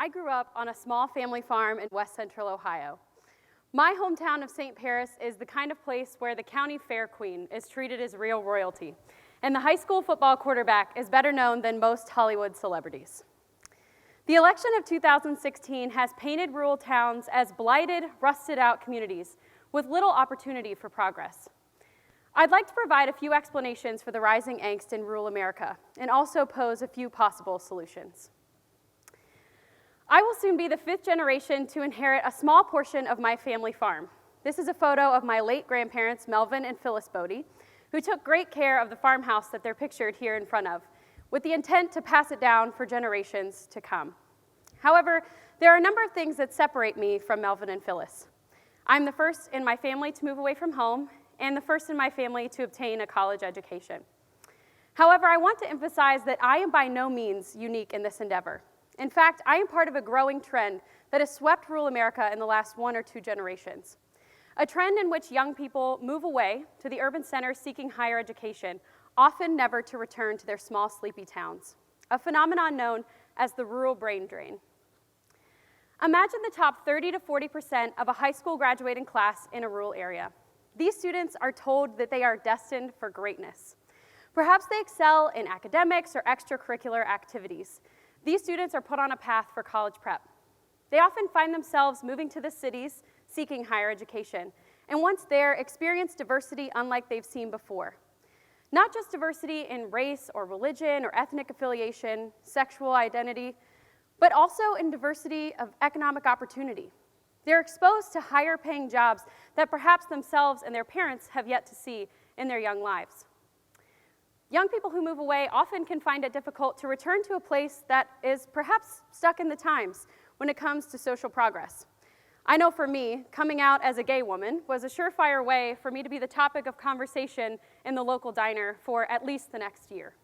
I grew up on a small family farm in West Central Ohio. My hometown of St. Paris is the kind of place where the county fair queen is treated as real royalty, and the high school football quarterback is better known than most Hollywood celebrities. The election of 2016 has painted rural towns as blighted, rusted-out communities with little opportunity for progress. I'd like to provide a few explanations for the rising angst in rural America and also pose a few possible solutions. I will soon be the 5th generation to inherit a small portion of my family farm. This is a photo of my late grandparents, Melvin and Phyllis Bodey, who took great care of the farmhouse that they're pictured here in front of, with the intent to pass it down for generations to come. However, there are a number of things that separate me from Melvin and Phyllis. I'm the first in my family to move away from home, and the first in my family to obtain a college education. However, I want to emphasize that I am by no means unique in this endeavor. In fact, I am part of a growing trend that has swept rural America in the last 1 or 2 generations. A trend in which young people move away to the urban centers seeking higher education, often never to return to their small, sleepy towns, a phenomenon known as the rural brain drain. Imagine the top 30 to 40% of a high school graduating class in a rural area. These students are told that they are destined for greatness. Perhaps they excel in academics or extracurricular activities. These students are put on a path for college prep. They often find themselves moving to the cities seeking higher education, and once there, experience diversity unlike they've seen before. Not just diversity in race or religion or ethnic affiliation, sexual identity, but also in diversity of economic opportunity. They're exposed to higher paying jobs that perhaps themselves and their parents have yet to see in their young lives. Young people who move away often can find it difficult to return to a place that is perhaps stuck in the times when it comes to social progress. I know for me, coming out as a gay woman was a surefire way for me to be the topic of conversation in the local diner for at least the next year.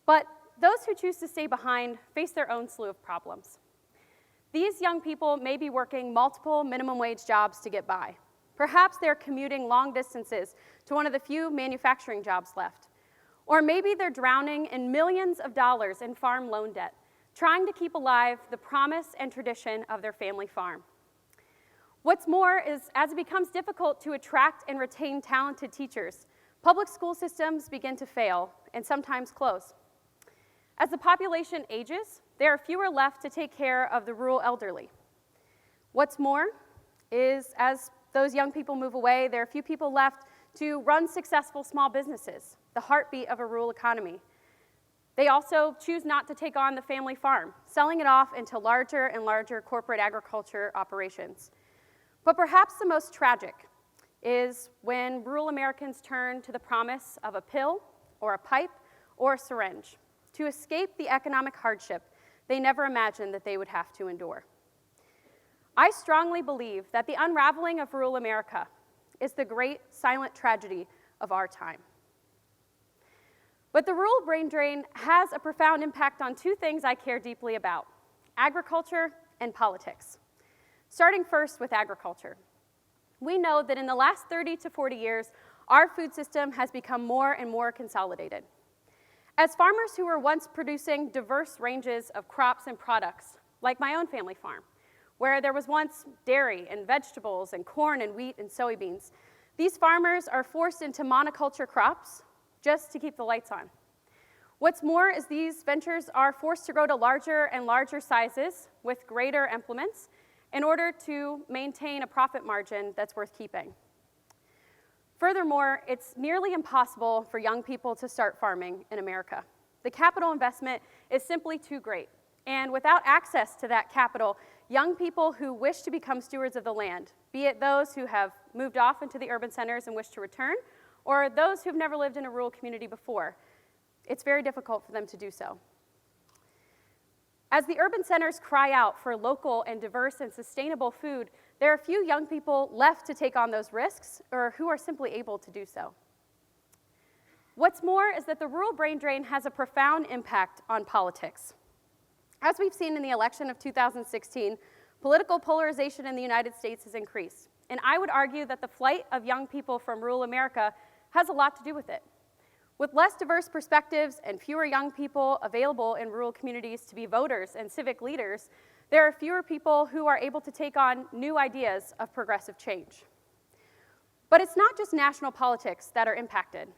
But those who choose to stay behind face their own slew of problems. These young people may be working multiple minimum wage jobs to get by. Perhaps they're commuting long distances to one of the few manufacturing jobs left. Or maybe they're drowning in millions of dollars in farm loan debt, trying to keep alive the promise and tradition of their family farm. What's more is, as it becomes difficult to attract and retain talented teachers, public school systems begin to fail and sometimes close. As the population ages, there are fewer left to take care of the rural elderly. What's more is, as those young people move away, there are few people left to run successful small businesses, the heartbeat of a rural economy. They also choose not to take on the family farm, selling it off into larger and larger corporate agriculture operations. But perhaps the most tragic is when rural Americans turn to the promise of a pill or a pipe or a syringe to escape the economic hardship they never imagined that they would have to endure. I strongly believe that the unraveling of rural America is the great silent tragedy of our time. But the rural brain drain has a profound impact on 2 things I care deeply about: agriculture and politics. Starting first with agriculture. We know that in the last 30 to 40 years, our food system has become more and more consolidated. As farmers who were once producing diverse ranges of crops and products, like my own family farm, where there was once dairy and vegetables and corn and wheat and soybeans, these farmers are forced into monoculture crops just to keep the lights on. What's more is these ventures are forced to grow to larger and larger sizes with greater implements in order to maintain a profit margin that's worth keeping. Furthermore, it's nearly impossible for young people to start farming in America. The capital investment is simply too great, and without access to that capital, young people who wish to become stewards of the land, be it those who have moved off into the urban centers and wish to return, or those who've never lived in a rural community before, it's very difficult for them to do so. As the urban centers cry out for local and diverse and sustainable food, there are few young people left to take on those risks or who are simply able to do so. What's more is that the rural brain drain has a profound impact on politics. As we've seen in the election of 2016, political polarization in the United States has increased. And I would argue that the flight of young people from rural America has a lot to do with it. With less diverse perspectives and fewer young people available in rural communities to be voters and civic leaders, there are fewer people who are able to take on new ideas of progressive change. But it's not just national politics that are impacted.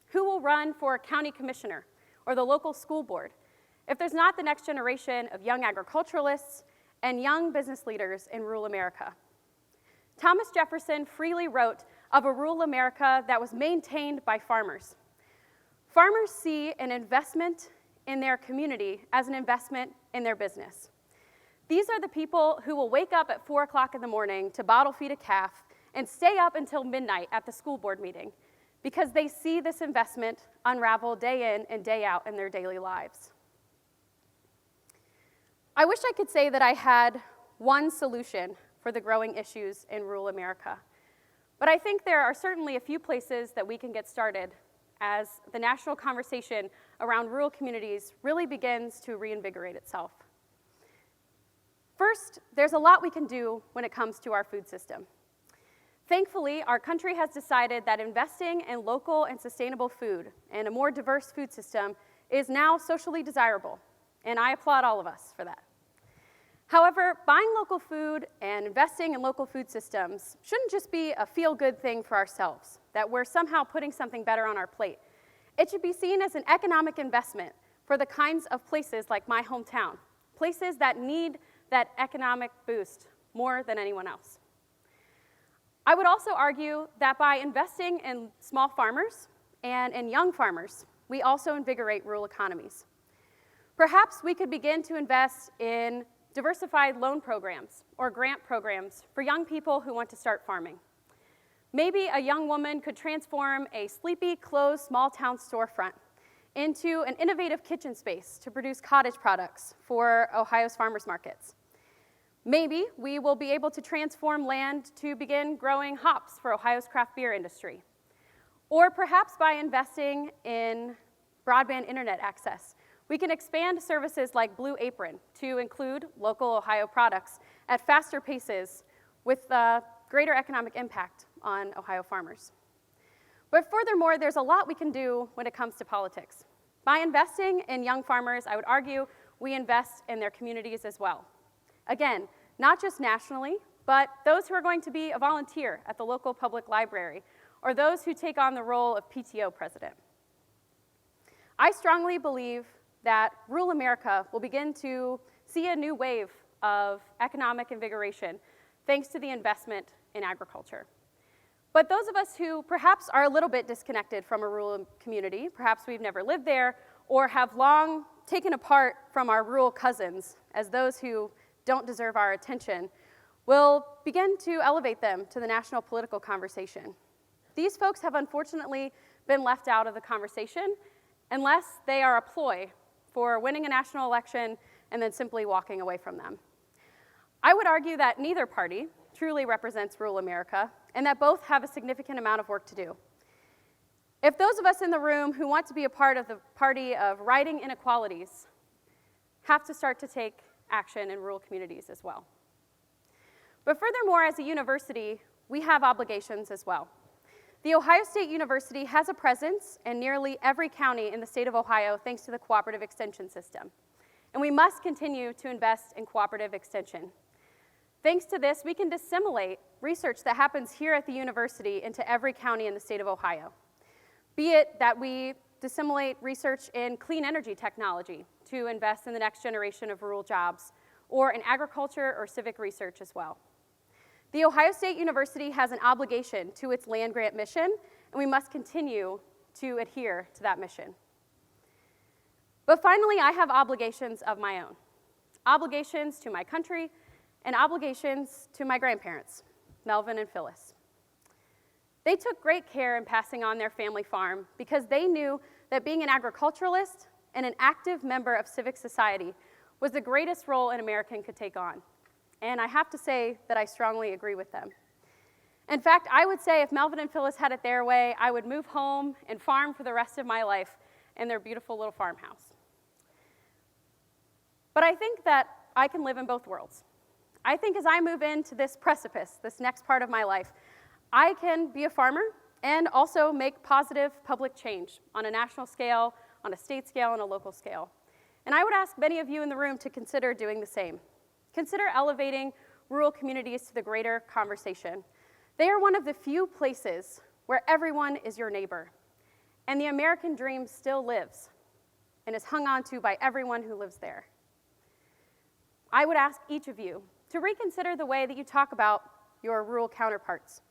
Who will run for county commissioner or the local school board if there's not the next generation of young agriculturalists and young business leaders in rural America? Thomas Jefferson freely wrote of a rural America that was maintained by farmers. Farmers see an investment in their community as an investment in their business. These are the people who will wake up at 4 o'clock in the morning to bottle feed a calf and stay up until midnight at the school board meeting because they see this investment unravel day in and day out in their daily lives. I wish I could say that I had one solution for the growing issues in rural America, but I think there are certainly a few places that we can get started as the national conversation around rural communities really begins to reinvigorate itself. First, there's a lot we can do when it comes to our food system. Thankfully, our country has decided that investing in local and sustainable food and a more diverse food system is now socially desirable, and I applaud all of us for that. However, buying local food and investing in local food systems shouldn't just be a feel-good thing for ourselves, that we're somehow putting something better on our plate. It should be seen as an economic investment for the kinds of places like my hometown, places that need that economic boost more than anyone else. I would also argue that by investing in small farmers and in young farmers, we also invigorate rural economies. Perhaps we could begin to invest in diversified loan programs or grant programs for young people who want to start farming. Maybe a young woman could transform a sleepy, closed, small-town storefront into an innovative kitchen space to produce cottage products for Ohio's farmers markets. Maybe we will be able to transform land to begin growing hops for Ohio's craft beer industry. Or perhaps by investing in broadband internet access, we can expand services like Blue Apron to include local Ohio products at faster paces with greater economic impact on Ohio farmers. But furthermore, there's a lot we can do when it comes to politics. By investing in young farmers, I would argue we invest in their communities as well. Again, not just nationally, but those who are going to be a volunteer at the local public library, or those who take on the role of PTO president. I strongly believe that rural America will begin to see a new wave of economic invigoration thanks to the investment in agriculture. But those of us who perhaps are a little bit disconnected from a rural community, perhaps we've never lived there, or have long taken apart from our rural cousins as those who don't deserve our attention, will begin to elevate them to the national political conversation. These folks have unfortunately been left out of the conversation unless they are a ploy for winning a national election and then simply walking away from them. I would argue that neither party truly represents rural America and that both have a significant amount of work to do. If those of us in the room who want to be a part of the party of righting inequalities have to start to take action in rural communities as well. But furthermore, as a university, we have obligations as well. The Ohio State University has a presence in nearly every county in the state of Ohio thanks to the Cooperative Extension system. And we must continue to invest in Cooperative Extension. Thanks to this, we can disseminate research that happens here at the university into every county in the state of Ohio. Be it that we disseminate research in clean energy technology to invest in the next generation of rural jobs, or in agriculture or civic research as well. The Ohio State University has an obligation to its land-grant mission, and we must continue to adhere to that mission. But finally, I have obligations of my own. Obligations to my country and obligations to my grandparents, Melvin and Phyllis. They took great care in passing on their family farm because they knew that being an agriculturalist and an active member of civic society was the greatest role an American could take on. And I have to say that I strongly agree with them. In fact, I would say if Melvin and Phyllis had it their way, I would move home and farm for the rest of my life in their beautiful little farmhouse. But I think that I can live in both worlds. I think as I move into this precipice, this next part of my life, I can be a farmer and also make positive public change on a national scale, on a state scale, and a local scale. And I would ask many of you in the room to consider doing the same. Consider elevating rural communities to the greater conversation. They are one of the few places where everyone is your neighbor, and the American dream still lives and is hung on to by everyone who lives there. I would ask each of you to reconsider the way that you talk about your rural counterparts,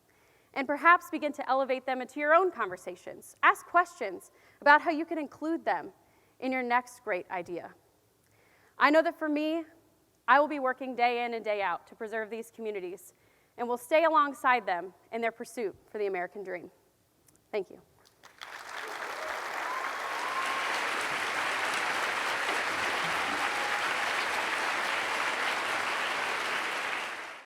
and perhaps begin to elevate them into your own conversations. Ask questions about how you can include them in your next great idea. I know that for me, I will be working day in and day out to preserve these communities, and will stay alongside them in their pursuit for the American dream. Thank you.